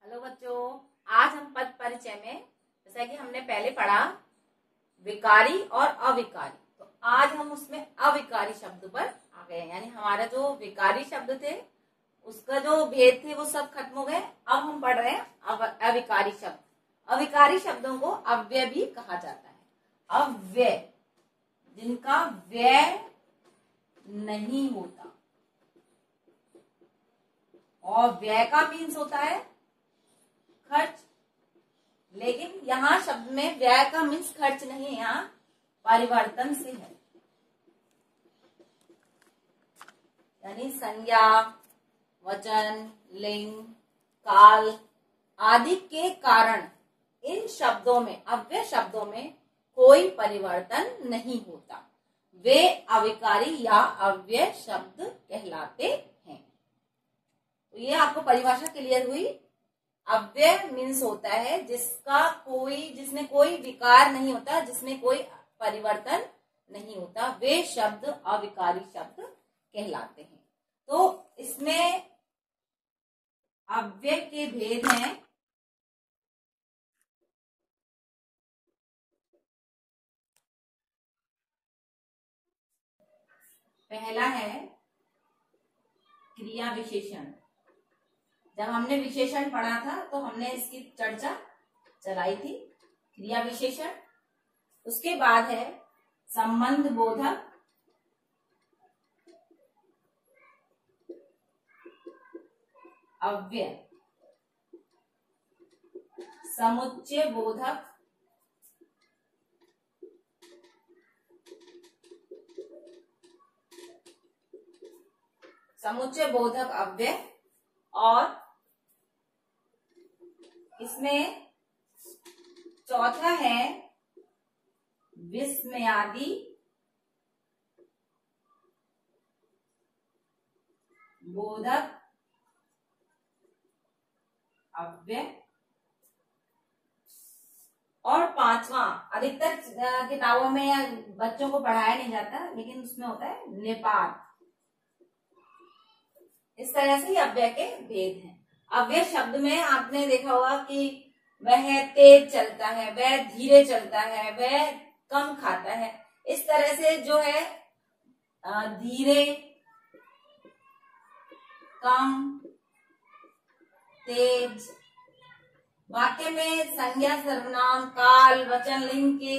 Hello बच्चों, आज हम पद परिचय में जैसा कि हमने पहले पढ़ा विकारी और अविकारी, तो आज हम उसमें अविकारी शब्द पर आ गए। यानी हमारा जो विकारी शब्द थे उसका जो भेद थे वो सब खत्म हो गए। अब हम पढ़ रहे हैं अविकारी शब्द। अविकारी शब्दों को अव्यय भी कहा जाता है। अव्यय जिनका व्यय नहीं होता, और व्यय का मीन्स होता है खर्च, लेकिन यहाँ शब्द में व्यय का मीन्स खर्च नहीं है, यहाँ परिवर्तन से है। यानी संज्ञा, वचन, लिंग, काल आदि के कारण इन शब्दों में, अव्यय शब्दों में कोई परिवर्तन नहीं होता, वे अविकारी या अव्यय शब्द कहलाते हैं। तो ये आपको परिभाषा क्लियर हुई। अव्यय मीन्स होता है जिसमें कोई विकार नहीं होता, जिसमें कोई परिवर्तन नहीं होता, वे शब्द अविकारी शब्द कहलाते हैं। तो इसमें अव्यय के भेद हैं। पहला है क्रिया विशेषण। जब हमने विशेषण पढ़ा था तो हमने इसकी चर्चा चलाई थी, क्रिया विशेषण। उसके बाद है संबंध बोधक, अव्यय, समुच्चय बोधक, अव्यय, और इसमें चौथा है विस्मयादि बोधक अव्यय, और पांचवा अधिकतर किताबों में या बच्चों को पढ़ाया नहीं जाता, लेकिन उसमें होता है निपात। इस तरह से अव्यय के भेद हैं। अव्यय शब्द में आपने देखा होगा कि वह तेज चलता है, वह धीरे चलता है, वह कम खाता है। इस तरह से जो है धीरे, कम, तेज, वाक्य में संज्ञा, सर्वनाम, काल, वचन, लिंग के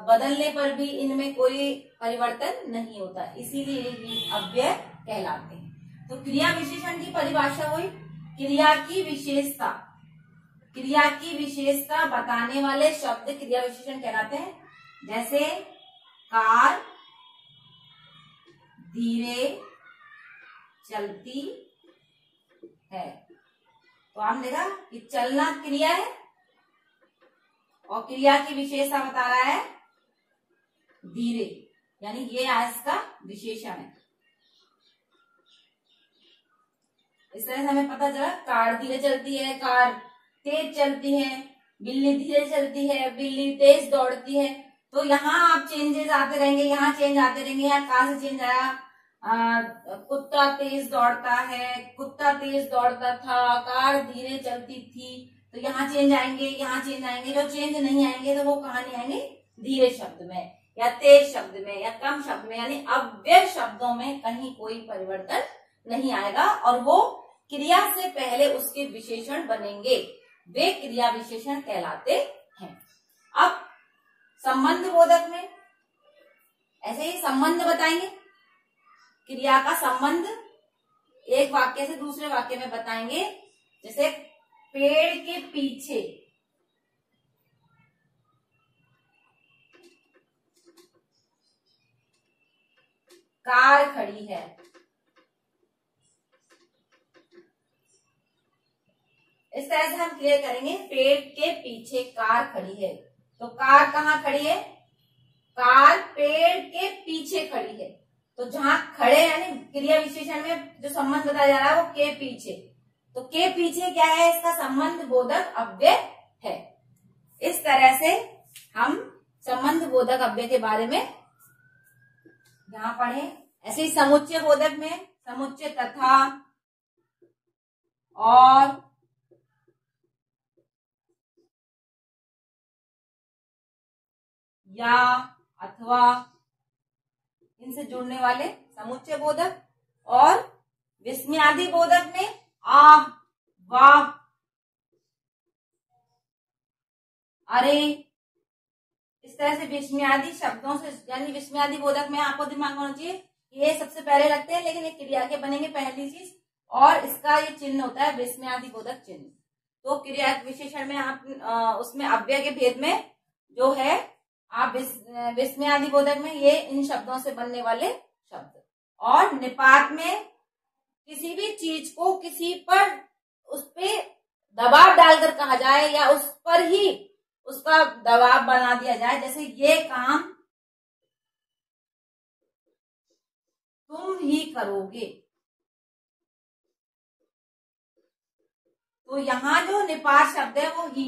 बदलने पर भी इनमें कोई परिवर्तन नहीं होता, इसीलिए ये अव्यय कहलाते हैं। तो क्रिया विशेषण की परिभाषा हुई क्रिया की विशेषता। क्रिया की विशेषता बताने वाले शब्द क्रिया विशेषण कहलाते हैं। जैसे कार धीरे चलती है, तो आपने देखा कि चलना क्रिया है और क्रिया की विशेषता बता रहा है धीरे, यानी ये इसका विशेषण है। इस तरह से हमें पता चला कार धीरे चलती है, कार तेज चलती है, बिल्ली धीरे चलती है, बिल्ली तेज दौड़ती है। तो यहाँ आप चेंजेस आते रहेंगे, यहाँ चेंज आते रहेंगे। यहाँ कहाँ से चेंज आया? कुत्ता तेज दौड़ता है, कुत्ता तेज दौड़ता था, कार धीरे चलती थी। तो यहाँ चेंज आएंगे, यहाँ चेंज आएंगे। जो चेंज नहीं आएंगे तो वो कहाँ नहीं आएंगे? धीरे शब्द में या तेज शब्द में या कम शब्द में, यानी अव्यय शब्दों में कहीं कोई परिवर्तन नहीं आएगा, और वो क्रिया से पहले उसके विशेषण बनेंगे, वे क्रिया विशेषण कहलाते हैं। अब संबंध बोधक में ऐसे ही संबंध बताएंगे। क्रिया का संबंध एक वाक्य से दूसरे वाक्य में बताएंगे। जैसे पेड़ के पीछे कार खड़ी है। इस तरह से हम क्लियर करेंगे, पेड़ के पीछे कार खड़ी है। तो कार कहाँ खड़ी है? कार पेड़ के पीछे खड़ी है। तो जहां खड़े यानी क्रिया विशेषण में जो संबंध बताया जा रहा है वो के पीछे। तो के पीछे क्या है? इसका संबंध बोधक अव्यय है। इस तरह से हम संबंध बोधक अव्यय के बारे में यहाँ पढ़े। ऐसे ही समुच्चय बोधक में समुच्चय तथा और या, अथवा, इनसे जुड़ने वाले समुच्चय बोधक। और विस्मयादि बोधक में आ, वाह, अरे, इस तरह से विस्मयादि शब्दों से, यानी विस्मयादि बोधक में आपको दिमाग होना चाहिए ये सबसे पहले लगते हैं, लेकिन एक क्रिया के बनेंगे पहली चीज, और इसका ये चिन्ह होता है विस्मयादि बोधक चिन्ह। तो क्रिया विशेषण में आप उसमें अव्यय के भेद में जो है आप विस्मयादि बोधक में ये इन शब्दों से बनने वाले शब्द। और निपात में किसी भी चीज को किसी पर उस पे दबाव डालकर कहा जाए या उस पर ही उसका दबाव बना दिया जाए, जैसे ये काम तुम ही करोगे, तो यहां जो निपात शब्द है वो ही,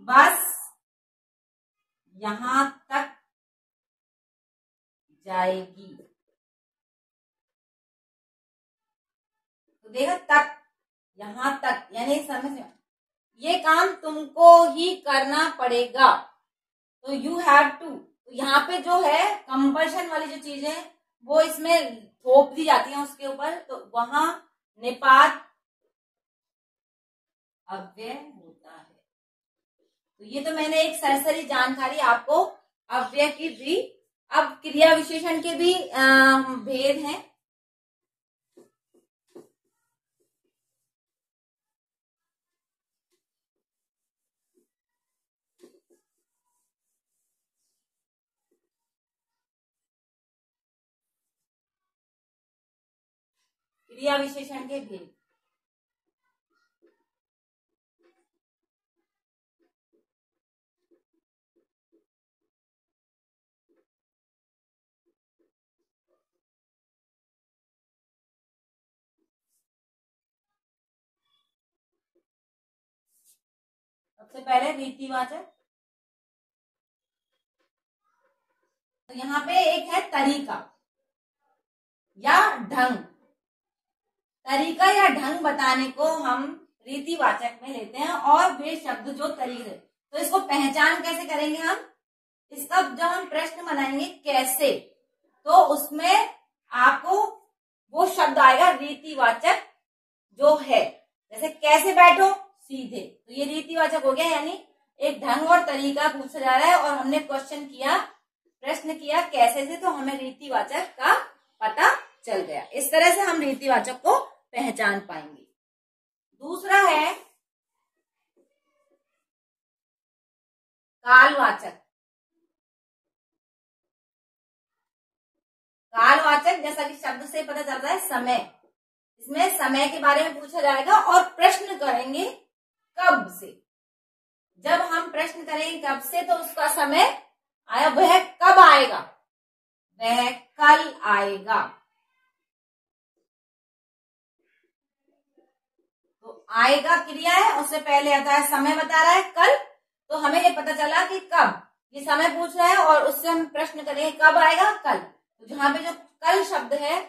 बस यहां तक जाएगी। तो देखा तक, यहां तक यानी समझ, ये काम तुमको ही करना पड़ेगा, तो यू हैव टू। तो यहाँ पे जो है कंपल्शन वाली जो चीज है वो इसमें थोप दी जाती है उसके ऊपर, तो वहां निपात अव्यय होता है। तो ये तो मैंने एक सरसरी जानकारी आपको अव्यय की दी। अब क्रिया विशेषण के भी भेद हैं। क्रिया विशेषण के भेद, सबसे पहले रीतिवाचक। तो यहाँ पे एक है तरीका या ढंग। तरीका या ढंग बताने को हम रीतिवाचक में लेते हैं, और वे शब्द जो तरीके, तो इसको पहचान कैसे करेंगे हम, इसका जब हम प्रश्न बनाएंगे कैसे, तो उसमें आपको वो शब्द आएगा रीतिवाचक जो है, जैसे कैसे बैठो सीधे, तो ये रीतिवाचक हो गया, यानी एक ढंग और तरीका पूछा जा रहा है और हमने क्वेश्चन किया, प्रश्न किया कैसे से, तो हमें रीतिवाचक का पता चल गया। इस तरह से हम रीतिवाचक को पहचान पाएंगे। दूसरा है कालवाचक। कालवाचक जैसा कि शब्द से पता चलता है समय, इसमें समय के बारे में पूछा जाएगा और प्रश्न करेंगे कब से। जब हम प्रश्न करेंगे कब से, तो उसका समय आया, वह कब आएगा, वह कल आएगा। तो आएगा क्रिया है, उससे पहले आता है समय, बता रहा है कल, तो हमें ये पता चला कि कब, ये समय पूछ रहा है और उससे हम प्रश्न करेंगे कब आएगा, कल। तो जहां पे जो कल शब्द है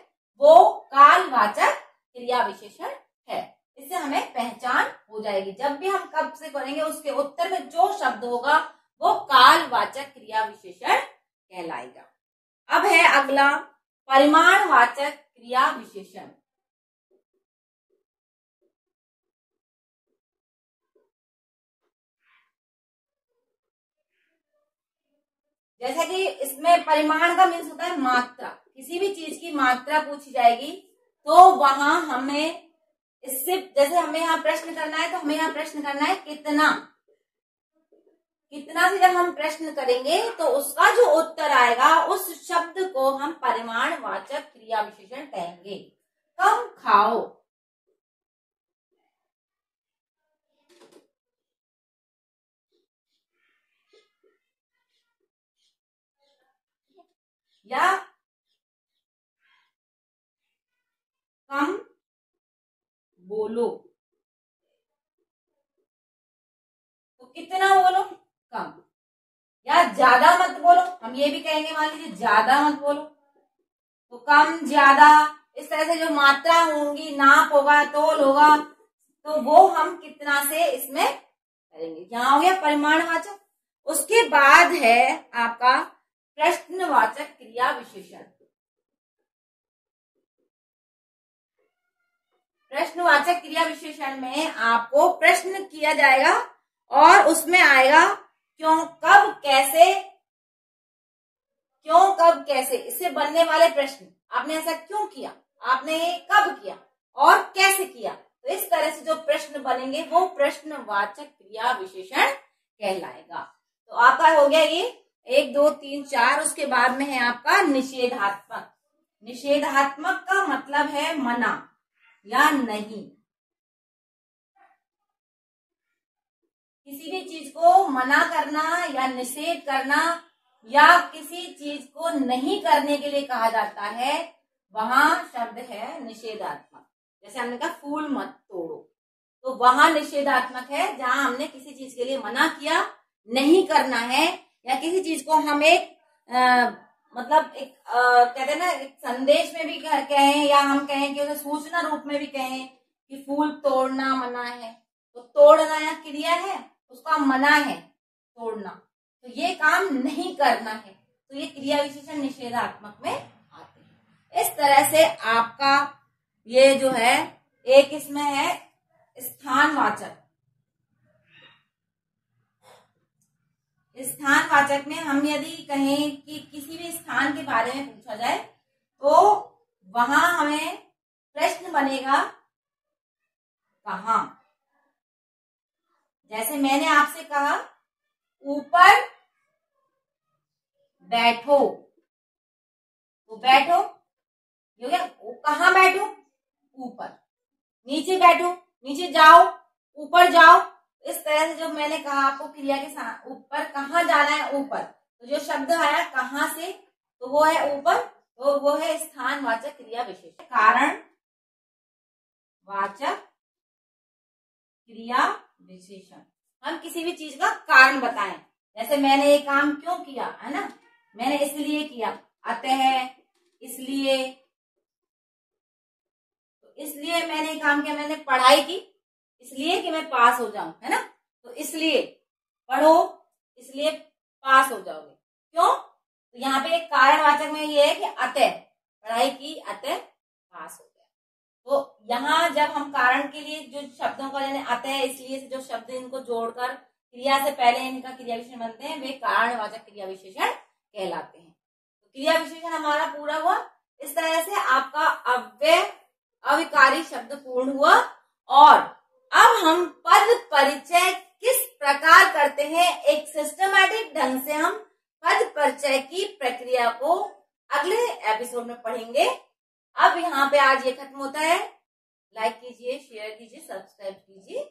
वो कालवाचक क्रिया विशेषण है। इससे हमें पहचान हो जाएगी, जब भी हम कब से करेंगे उसके उत्तर में जो शब्द होगा वो कालवाचक क्रिया विशेषण कहलाएगा। अब है अगला परिमाणवाचक क्रिया विशेषण। जैसा कि इसमें परिमाण का मीन्स होता है मात्रा, किसी भी चीज की मात्रा पूछी जाएगी तो वहां हमें इससे, जैसे हमें यहाँ प्रश्न करना है तो हमें यहाँ प्रश्न करना है कितना, कितना से जब हम प्रश्न करेंगे तो उसका जो उत्तर आएगा उस शब्द को हम परिमाणवाचक क्रिया विशेषण कहेंगे। कम खाओ, या कम बोलो, तो कितना बोलो, कम, या ज्यादा मत बोलो, हम ये भी कहेंगे, मान लीजिए ज्यादा मत बोलो, तो कम ज्यादा, इस तरह से जो मात्रा होंगी, नाप होगा, तोल होगा, तो वो हम कितना से इसमें करेंगे। यहाँ हो गया परिमाणवाचक। उसके बाद है आपका प्रश्नवाचक क्रिया विशेषण। प्रश्नवाचक क्रिया विशेषण में आपको प्रश्न किया जाएगा और उसमें आएगा क्यों, कब, कैसे, क्यों, कब, कैसे, इससे बनने वाले प्रश्न। आपने ऐसा क्यों किया, आपने ये कब किया और कैसे किया, तो इस तरह से जो प्रश्न बनेंगे वो प्रश्नवाचक क्रिया विशेषण कहलाएगा। तो आपका हो गया ये 1 2 3 4। उसके बाद में है आपका निषेधात्मक। निषेधात्मक का मतलब है मना या नहीं। किसी भी चीज को मना करना या निषेध करना या किसी चीज को नहीं करने के लिए कहा जाता है, वहां शब्द है निषेधात्मक। जैसे हमने कहा फूल मत तोड़ो, तो वहां निषेधात्मक है जहां हमने किसी चीज के लिए मना किया, नहीं करना है, या किसी चीज को हम एक मतलब एक कहते हैं ना, एक संदेश में भी कहें या हम कहें कि उसे सूचना रूप में भी कहें कि फूल तोड़ना मना है, तो तोड़ना या क्रिया है, उसका मना है तोड़ना, तो ये काम नहीं करना है, तो ये क्रिया विशेषण निषेधात्मक में आते हैं। इस तरह से आपका ये जो है एक इसमें है स्थानवाचक। स्थानवाचक में हम यदि कहें कि किसी भी स्थान के बारे में पूछा जाए तो वहां हमें प्रश्न बनेगा कहां। जैसे मैंने आपसे कहा ऊपर बैठो, तो बैठो हो गया, कहां बैठो, ऊपर। नीचे बैठो, नीचे जाओ, ऊपर जाओ। इस तरह से जो मैंने कहा आपको क्रिया के साथ ऊपर कहाँ जाना है, ऊपर, तो जो शब्द आया कहां से, तो वो है ऊपर, तो वो है स्थानवाचक क्रिया विशेषण। कारण वाचक क्रिया विशेषण, हम किसी भी चीज का कारण बताएं। जैसे मैंने ये काम क्यों किया, है ना, मैंने इसलिए किया, अतः, इसलिए, तो इसलिए मैंने ये काम किया, मैंने पढ़ाई की इसलिए कि मैं पास हो जाऊं, है ना, तो इसलिए पढ़ो, इसलिए पास हो जाओगे। क्यों, तो यहाँ पे एक कारणवाचक में ये है कि अतः, पढ़ाई की अतः पास हो गया। तो यहाँ जब हम कारण के लिए जो शब्दों का यानी अतः, इसलिए से जो शब्द इनको जोड़कर क्रिया से पहले इनका क्रिया विशेषण बनते हैं, वे कारणवाचक क्रिया विशेषण कहलाते हैं। तो क्रिया विशेषण हमारा पूरा हुआ। इस तरह से आपका अव्यय अविकारी शब्द पूर्ण हुआ। और अब हम पद परिचय किस प्रकार करते हैं, एक सिस्टमैटिक ढंग से हम पद परिचय की प्रक्रिया को अगले एपिसोड में पढ़ेंगे। अब यहाँ पे आज ये खत्म होता है। लाइक कीजिए, शेयर कीजिए, सब्सक्राइब कीजिए।